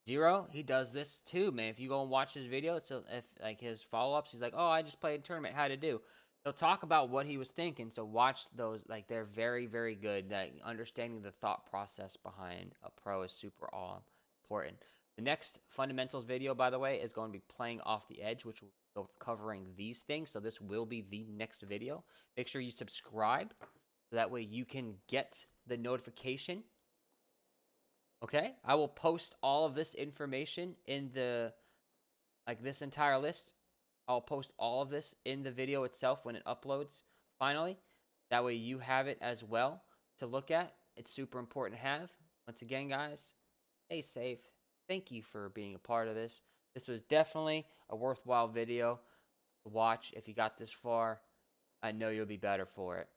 Zero, he does this too, man. If you go and watch his videos, so if like his follow-ups, he's like, "Oh, I just played a tournament. How to do?" He'll talk about what he was thinking. So watch those. Like they're very, very good. That understanding the thought process behind a pro is super all important. The next fundamentals video, by the way, is going to be playing off the edge, which will go covering these things. So this will be the next video. Make sure you subscribe, so that way you can get the notification. Okay, I will post all of this information in the, like this entire list. I'll post all of this in the video itself when it uploads finally. That way you have it as well to look at. It's super important to have. Once again, guys, stay safe. Thank you for being a part of this. This was definitely a worthwhile video to watch. If you got this far, I know you'll be better for it.